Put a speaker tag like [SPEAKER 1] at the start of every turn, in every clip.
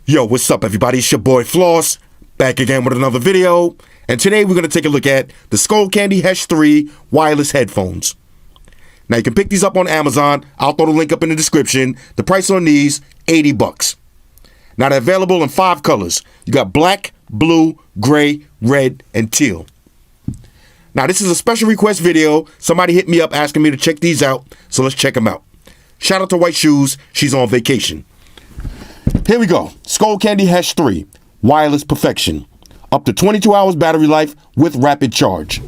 [SPEAKER 1] Yo, what's up everybody? It's your boy Floss, back again with another video. And today we're going to take a look at the Skullcandy Hesh 3 wireless headphones. Now you can pick these up on Amazon. I'll throw the link up in the description. The price on these, 80 bucks. Now they're available in 5 colors. You got black, blue, gray, red, and teal. Now this is a special request video. Somebody hit me up asking me to check these out, so let's check them out. Shout out to White Shoes, she's on vacation. Here we go. Skullcandy Hesh 3, wireless perfection. Up to 22 hours battery life with rapid charge.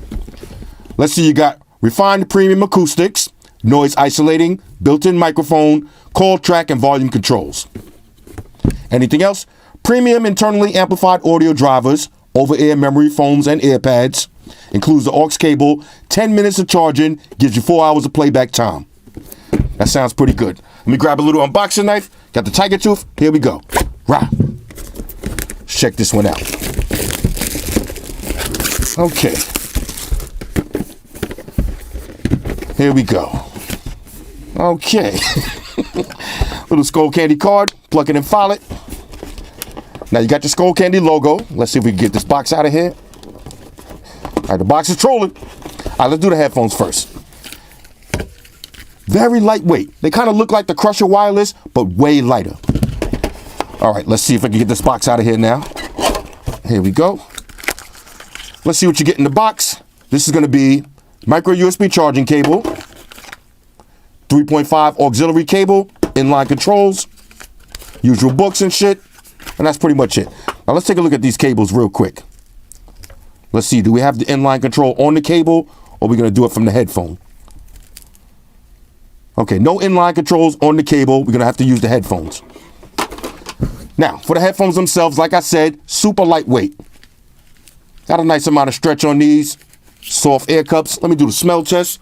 [SPEAKER 1] Let's see, you got refined premium acoustics, noise isolating, built-in microphone, call track, and volume controls. Anything else? Premium internally amplified audio drivers, over-ear memory foams and earpads. Includes the aux cable, 10 minutes of charging, gives you 4 hours of playback time. That sounds pretty good. Let me grab a little unboxing knife. Got the tiger tooth. Here we go. Rah. Let's check this one out. Okay. Here we go. Okay. Little Skullcandy card. Plug it and file it. Now you got your Skullcandy logo. Let's see if we can get this box out of here. All right, the box is trolling. All right, let's do the headphones first. Very lightweight. They kind of look like the Crusher Wireless, but way lighter. All right, let's see if I can get this box out of here now. Here we go. Let's see what you get in the box. This is going to be micro USB charging cable, 3.5 auxiliary cable, inline controls, usual books and shit, and that's pretty much it. Now let's take a look at these cables real quick. Let's see, do we have the inline control on the cable, or are we going to do it from the headphone? Okay, no inline controls on the cable. We're going to have to use the headphones. Now, for the headphones themselves, like I said, super lightweight. Got a nice amount of stretch on these. Soft air cups. Let me do the smell test.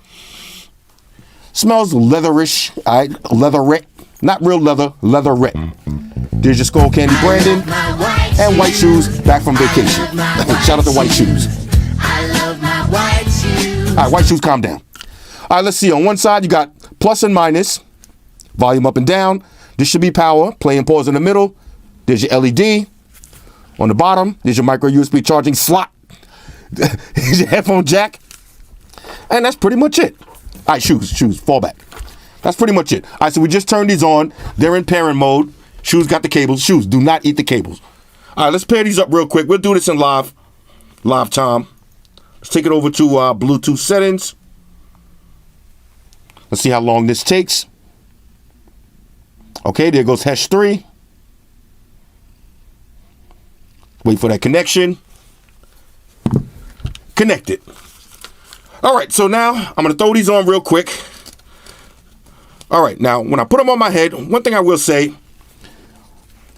[SPEAKER 1] Smells leatherish. All right, leatherette. Not real leather, leatherette. There's your Skullcandy branding. And White Shoes back from vacation. Shout out to White Shoes.
[SPEAKER 2] I love my white shoes.
[SPEAKER 1] All right, White Shoes, calm down. All right, let's see. On one side, you got plus and minus, volume up and down. This should be power, play and pause in the middle. There's your LED. On the bottom, there's your micro USB charging slot. Here's your headphone jack. And that's pretty much it. All right, shoes, fall back. That's pretty much it. All right, so we just turned these on. They're in pairing mode. Shoes got the cables. Shoes, do not eat the cables. All right, let's pair these up real quick. We'll do this in live time. Let's take it over to Bluetooth settings. Let's see how long this takes. Okay, there goes Hesh 3. Wait for that connection. Connected. All right, so now I'm going to throw these on real quick. All right, now when I put them on my head, one thing I will say,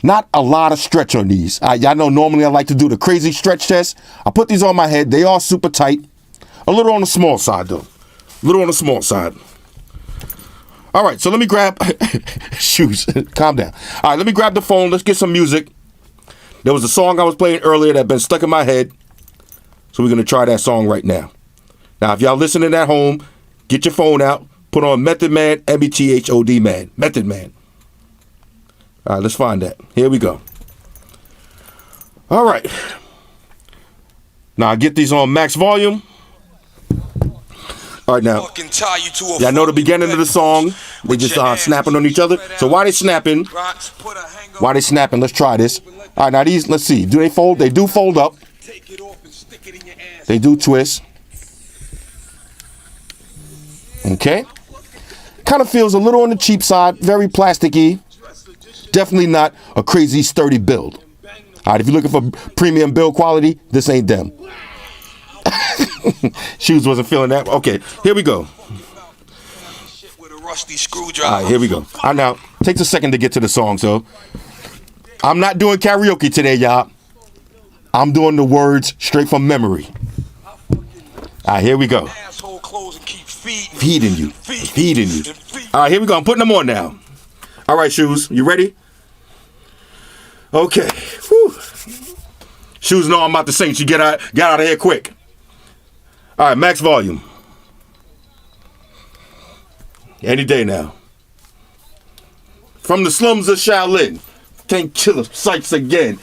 [SPEAKER 1] not a lot of stretch on these. Y'all know normally I like to do the crazy stretch test. I put these on my head. They are super tight. A little on the small side, though. A little on the small side. All right, so let me grab shoes. Calm down. All right, let me grab the phone. Let's get some music. There was a song I was playing earlier that been stuck in my head. So we're going to try that song right now. Now, if y'all listening at home, get your phone out. Put on Method Man, M-E-T-H-O-D Man. Method Man. All right, let's find that. Here we go. All right. Now, I get these on max volume. All right, now, y'all know the beginning of the song. They just snapping on each other. So while they snapping, let's try this. All right, now these, let's see. Do they fold? They do fold up. They do twist. Okay. Kind of feels a little on the cheap side. Very plasticky. Definitely not a crazy sturdy build. All right, if you're looking for premium build quality, this ain't them. Shoes wasn't feeling that. Okay, here we go. All right, here we go. All right, now, takes a second to get to the song, so I'm not doing karaoke today, y'all. I'm doing the words straight from memory. All right, here we go. Feeding you. Feeding you. All right, here we go. I'm putting them on now. All right, Shoes, you ready? Okay. Whew. Shoes know I'm about to sing. She get out of here quick. All right, max volume. Any day now. From the slums of Shaolin. Painkiller Sights again.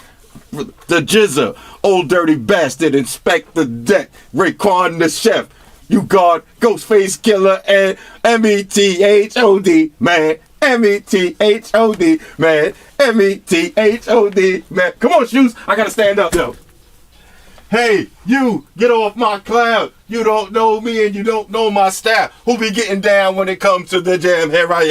[SPEAKER 1] The Jizzer, old dirty bastard, inspect the deck. Raekwon the chef, you guard, Ghostface Killer, and METHOD, man. METHOD, man. METHOD, man. Come on, Shoes, I gotta stand up, yo. Hey, you, get off my cloud. You don't know me and you don't know my style. Who be getting down when it comes to the jam? Here I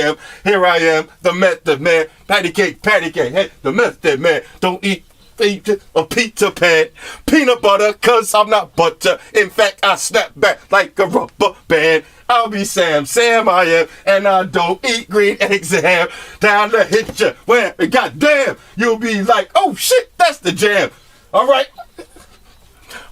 [SPEAKER 1] am, the method man. Patty cake, hey, the method man. Don't eat a pizza pan, peanut butter, cause I'm not butter. In fact, I snap back like a rubber band. I'll be Sam I am, and I don't eat green eggs and ham. Down to hit ya, where, goddamn, you'll be like, oh shit, that's the jam. All right.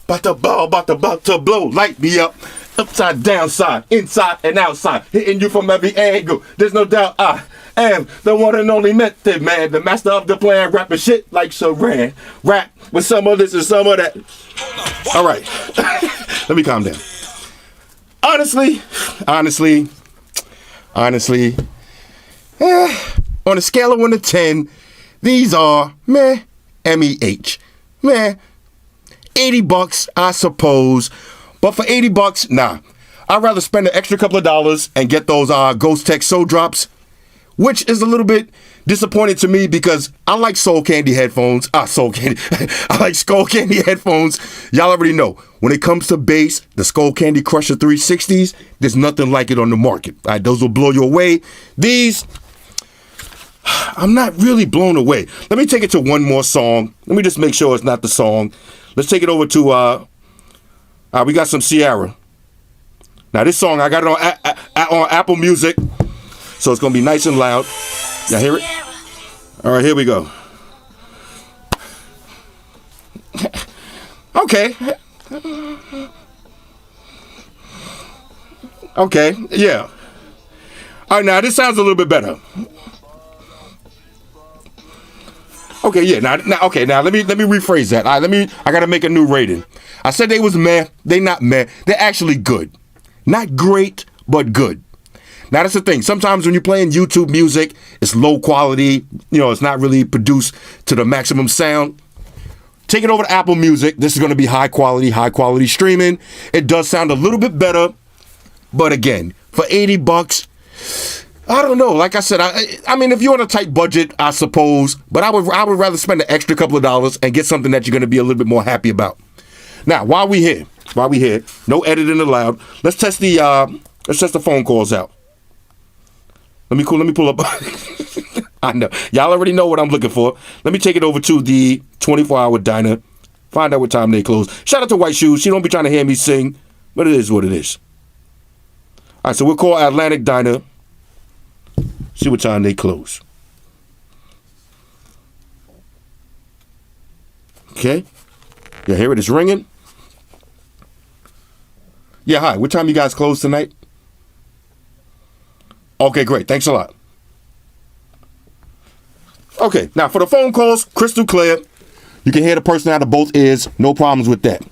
[SPEAKER 1] About to blow, light me up. Upside, downside, inside and outside, hitting you from every angle. There's no doubt I am the one and only method man, the master of the plan, rapping shit like Saran. Rap with some of this and some of that. All right, let me calm down. Honestly, on a scale of 1 to 10, these are meh, MEH, meh. $80, I suppose. But for $80, nah. I'd rather spend an extra couple of dollars and get those Ghost Tech Soul Drops, which is a little bit disappointing to me because I like Skullcandy headphones. I like Skullcandy headphones. Y'all already know. When it comes to bass, the Skullcandy Crusher 360s, there's nothing like it on the market. All right, those will blow you away. These, I'm not really blown away. Let me take it to one more song. Let me just make sure it's not the song. Let's take it over to, we got some Sierra. Now this song, I got it on Apple Music, so it's going to be nice and loud. Y'all hear it? All right, here we go. Okay. Okay, yeah. All right, now this sounds a little bit better. Okay, yeah. Now, let me rephrase that. All right, I gotta make a new rating. I said they was meh. They not meh. They're actually good. Not great, but good. Now that's the thing. Sometimes when you're playing YouTube music, it's low quality. You know, it's not really produced to the maximum sound. Take it over to Apple Music. This is gonna be high quality streaming. It does sound a little bit better, but again, for $80. I don't know. Like I said, I mean, if you're on a tight budget, I suppose, but I would rather spend an extra couple of dollars and get something that you're going to be a little bit more happy about. Now, while we here, no editing allowed. Let's test the phone calls out. Let me pull up. I know y'all already know what I'm looking for. Let me take it over to the 24-hour diner. Find out what time they close. Shout out to White Shoes. She don't be trying to hear me sing, but it is what it is. All right, so we'll call Atlantic Diner. See what time they close. Okay. Yeah, here it is ringing. Yeah, hi. What time you guys close tonight? Okay, great. Thanks a lot. Okay, now for the phone calls, crystal clear. You can hear the person out of both ears. No problems with that.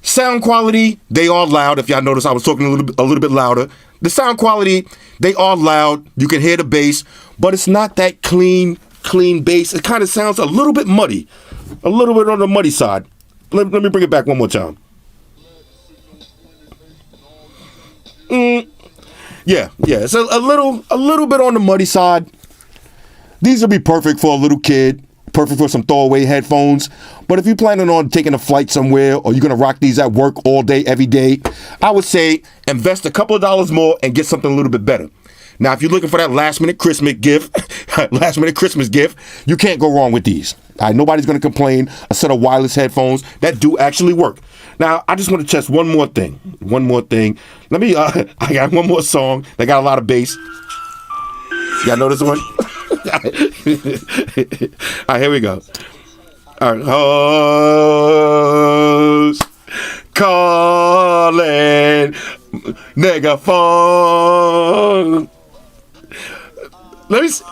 [SPEAKER 1] Sound quality, they are loud. If y'all notice, I was talking a little bit louder. The sound quality, they are loud. You can hear the bass, but it's not that clean bass. It kind of sounds a little bit muddy, a little bit on the muddy side. Let me bring it back one more time. Yeah, it's a little bit on the muddy side. These will be perfect for a little kid. Perfect for some throwaway headphones. But if you're planning on taking a flight somewhere or you're going to rock these at work all day, every day, I would say invest a couple of dollars more and get something a little bit better. Now, if you're looking for that last minute Christmas gift, you can't go wrong with these. All right, nobody's going to complain. A set of wireless headphones that do actually work. Now, I just want to test one more thing. Let me, I got one more song that got a lot of bass. Y'all know this one? All right, here we go. All right. Hoes calling nigga phone. Let me see.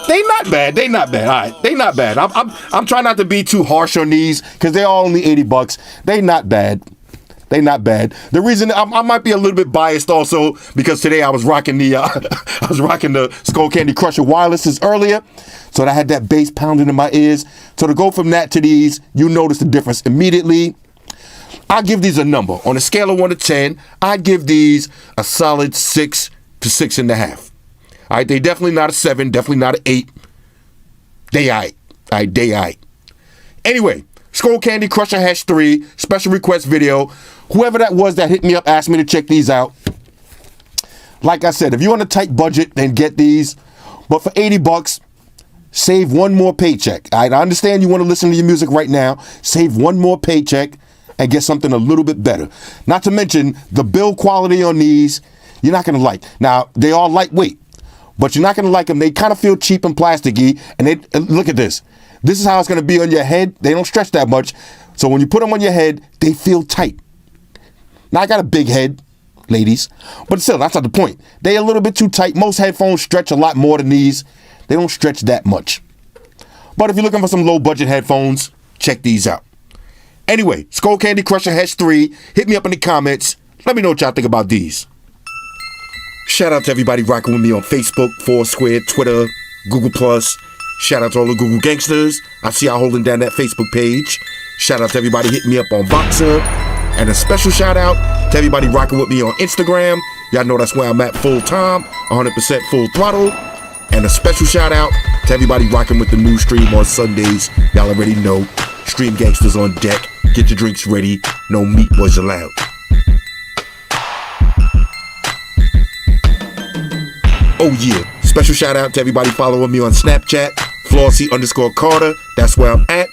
[SPEAKER 1] They not bad. All right, they not bad. I'm trying not to be too harsh on these because they're all only $80. They not bad. They not bad. The reason I might be a little bit biased also because today I was rocking the Skullcandy Crusher wirelesses earlier, so I had that bass pounding in my ears. So to go from that to these, you notice the difference immediately. I give these a number on a scale of 1 to 10. I'd give these a solid 6 to 6.5. All right, they definitely not a 7, definitely not an 8. They aight. All right, they aight. Anyway, Skullcandy Crusher Hesh 3 special request video. Whoever that was that hit me up asked me to check these out. Like I said, if you're on a tight budget, then get these. But for $80, save one more paycheck. All right, I understand you want to listen to your music right now. Save one more paycheck and get something a little bit better. Not to mention the build quality on these, you're not going to like. Now, they are lightweight, but you're not going to like them. They kind of feel cheap and plasticky. And they look at this. This is how it's going to be on your head. They don't stretch that much. So when you put them on your head, they feel tight. Now, I got a big head, ladies, but still, that's not the point. They're a little bit too tight. Most headphones stretch a lot more than these. They don't stretch that much. But if you're looking for some low-budget headphones, check these out. Anyway, Skullcandy Crusher Hesh 3, hit me up in the comments. Let me know what y'all think about these. Shout out to everybody rocking with me on Facebook, Foursquare, Twitter, Google+. Shout out to all the Google gangsters. I see y'all holding down that Facebook page. Shout out to everybody hitting me up on Boxer. And a special shout out to everybody rocking with me on Instagram. Y'all know that's where I'm at full time, 100% full throttle. And a special shout out to everybody rocking with the new stream on Sundays. Y'all already know. Stream gangsters on deck. Get your drinks ready. No meat boys allowed. Oh yeah. Special shout out to everybody following me on Snapchat. Flossy_Carter. That's where I'm at.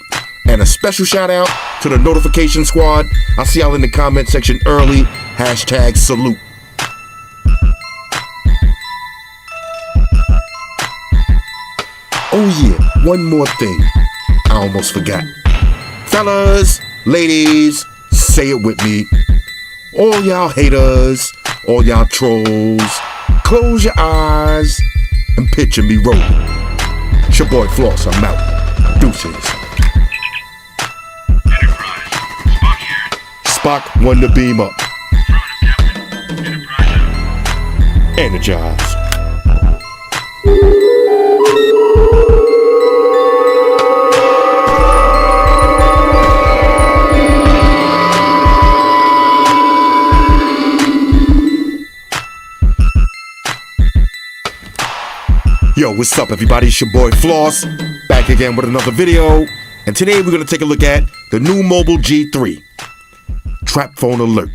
[SPEAKER 1] And a special shout out to the notification squad. I'll see y'all in the comment section early. #salute. Oh yeah, one more thing. I almost forgot. Fellas, ladies, say it with me. All y'all haters, all y'all trolls, close your eyes and picture me rolling. It's your boy Floss, I'm out. Deuces. Spock won the beam up. Energize. Yo, what's up everybody? It's your boy Floss, back again with another video. And today we're going to take a look at the new Mobile G3. Trap phone alert.